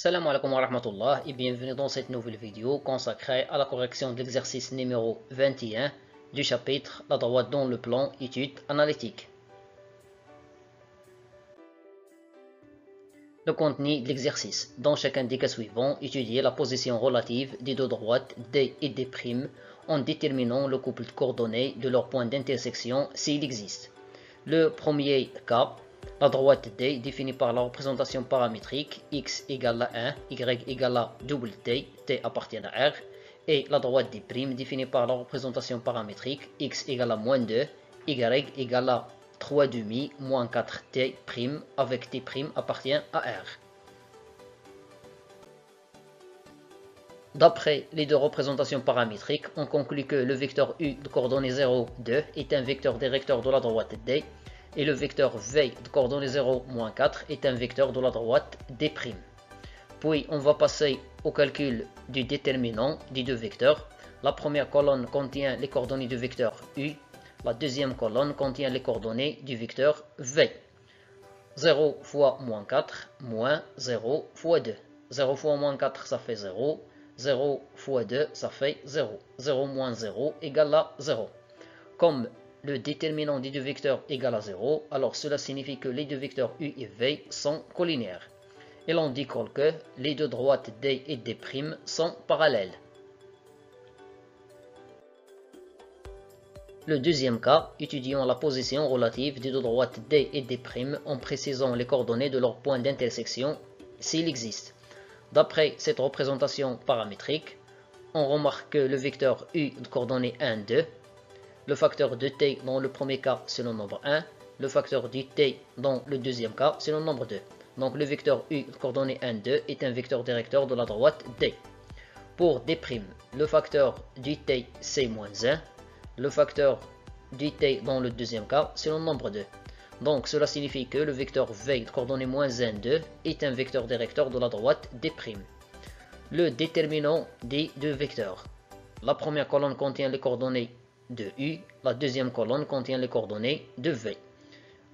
Salam alaikum wa rahmatullah et bienvenue dans cette nouvelle vidéo consacrée à la correction de l'exercice numéro 21 du chapitre La droite dans le plan études analytiques. Le contenu de l'exercice. Dans chacun des cas suivants, étudiez la position relative des deux droites D et D' en déterminant le couple de coordonnées de leur point d'intersection s'il existe. Le premier cas, la droite D définie par la représentation paramétrique x égale à 1, y égale à double t, t appartient à R, et la droite D' définie par la représentation paramétrique x égale à moins 2, y égale à 3 demi moins 4t' avec t' appartient à R. D'après les deux représentations paramétriques, on conclut que le vecteur u de coordonnées 0, 2 est un vecteur directeur de la droite D et le vecteur v de coordonnées 0, 4 est un vecteur de la droite D'. Puis on va passer au calcul du déterminant des deux vecteurs. La première colonne contient les coordonnées du vecteur u. La deuxième colonne contient les coordonnées du vecteur v. 0 fois moins 4, moins 0 fois 2. 0 fois moins 4, ça fait 0. 0 fois 2, ça fait 0. 0 moins 0 égale à 0. Comme le déterminant des deux vecteurs égale à 0, alors cela signifie que les deux vecteurs u et v sont collinéaires. Et l'on dit que les deux droites D et D' sont parallèles. Le deuxième cas, étudions la position relative des deux droites D et D' en précisant les coordonnées de leur point d'intersection s'il existe. D'après cette représentation paramétrique, on remarque que le vecteur u de coordonnées 1, 2, le facteur de t dans le premier cas c'est le nombre 1, le facteur du t dans le deuxième cas c'est le nombre 2. Donc le vecteur u de coordonnées 1, 2 est un vecteur directeur de la droite D. Pour D', le facteur du t c'est moins 1, le facteur du t dans le deuxième cas c'est le nombre 2. Donc cela signifie que le vecteur v de coordonnées moins 1, 2 est un vecteur directeur de la droite D'. Le déterminant des deux vecteurs. La première colonne contient les coordonnées de u, la deuxième colonne contient les coordonnées de v.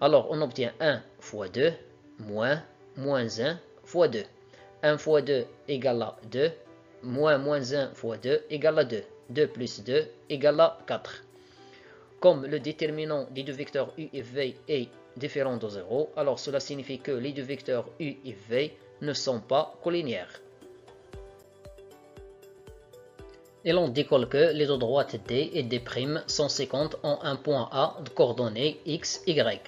Alors on obtient 1 fois 2 moins 1 fois 2. 1 fois 2 égale à 2, moins 1 fois 2 égale à 2. 2 plus 2 égale à 4. Comme le déterminant des deux vecteurs u et v est différent de 0, alors cela signifie que les deux vecteurs u et v ne sont pas collinéaires. Et l'on décolle que les deux droites D et D' sont séquentes en un point A de coordonnées x, y.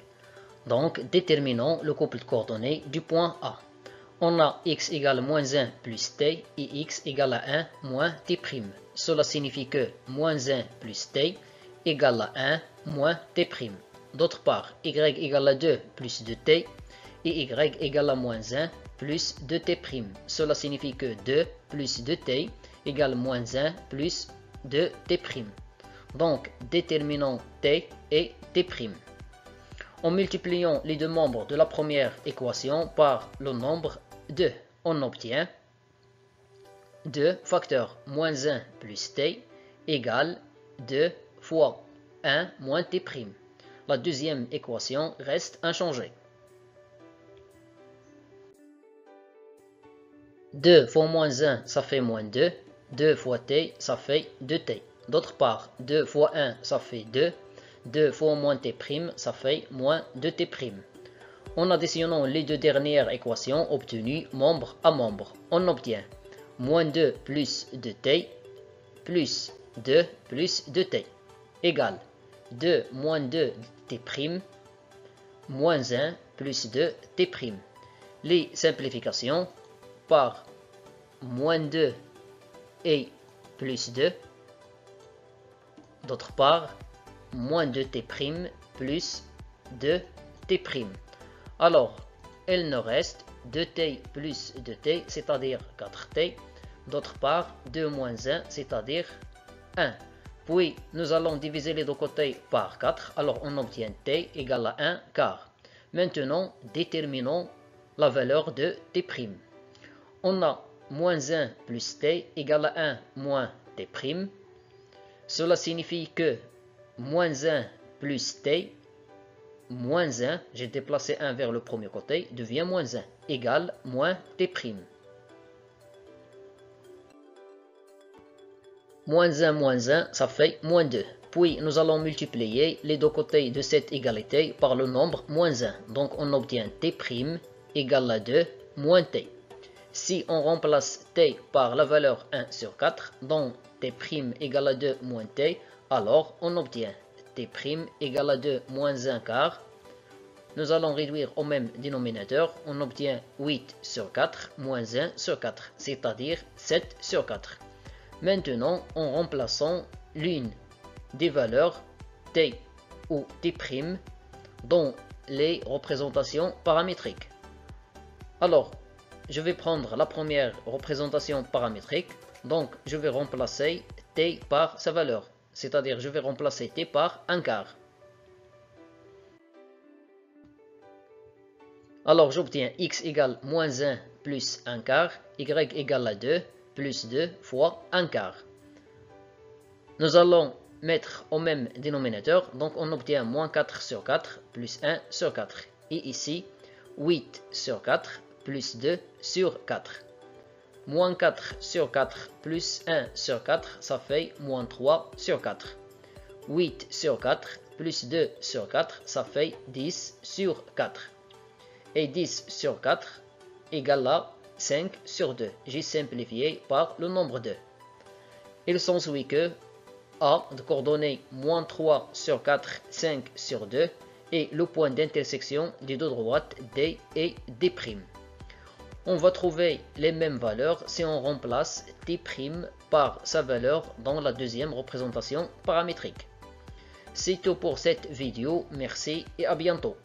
Donc, déterminons le couple de coordonnées du point A. On a x égale moins 1 plus t et x égale à 1 moins t'. Cela signifie que moins 1 plus t égale à 1 moins t'. D'autre part, y égale à 2 plus 2t et y égale à moins 1 plus 2t'. Cela signifie que 2 plus 2t égale moins 1 plus 2t'. Donc, déterminons t et t'. En multipliant les deux membres de la première équation par le nombre 2, on obtient 2 facteur moins 1 plus t égale 2 fois 1 moins t'. La deuxième équation reste inchangée. 2 fois moins 1, ça fait moins 2. 2 fois t, ça fait 2t. D'autre part, 2 fois 1, ça fait 2. 2 fois moins t', ça fait moins 2t'. En additionnant les deux dernières équations obtenues membre à membre, on obtient moins 2 plus 2t plus 2 plus 2t égale 2 moins 2t' moins 1 plus 2t'. Les simplifications par moins 2 et plus 2, d'autre part, moins 2t' plus 2t'. Alors, il nous reste 2t plus 2t, c'est-à-dire 4t, d'autre part, 2 moins 1, c'est-à-dire 1. Puis, nous allons diviser les deux côtés par 4, alors on obtient t égale à 1 quart. Maintenant, déterminons la valeur de t'. On a moins 1 plus t égale à 1 moins t'. Cela signifie que moins 1 plus t, j'ai déplacé 1 vers le premier côté, devient moins 1, égale moins t'. Moins 1, ça fait moins 2. Puis nous allons multiplier les deux côtés de cette égalité par le nombre moins 1. Donc on obtient t' égale à 2 moins t. Si on remplace t par la valeur 1 sur 4, donc t' égale à 2 moins t, alors on obtient t' égale à 2 moins 1 quart. Nous allons réduire au même dénominateur, on obtient 8 sur 4 moins 1 sur 4, c'est-à-dire 7 sur 4. Maintenant, en remplaçant l'une des valeurs t ou t' dans les représentations paramétriques. Alors, je vais prendre la première représentation paramétrique, donc je vais remplacer t par sa valeur, c'est-à-dire je vais remplacer t par 1 quart. Alors j'obtiens x égale moins 1 plus 1 quart, y égale à 2 plus 2 fois 1 quart. Nous allons mettre au même dénominateur, donc on obtient moins 4 sur 4 plus 1 sur 4. Et ici, 8 sur 4 plus 2 sur 4. Moins 4 sur 4 plus 1 sur 4, ça fait moins 3 sur 4. 8 sur 4 plus 2 sur 4, ça fait 10 sur 4. Et 10 sur 4 égale à 5 sur 2. J'ai simplifié par le nombre 2. Il s'ensuit que A de coordonnées moins 3 sur 4, 5 sur 2 est le point d'intersection des deux droites D et D'. On va trouver les mêmes valeurs si on remplace T' par sa valeur dans la deuxième représentation paramétrique. C'est tout pour cette vidéo, merci et à bientôt.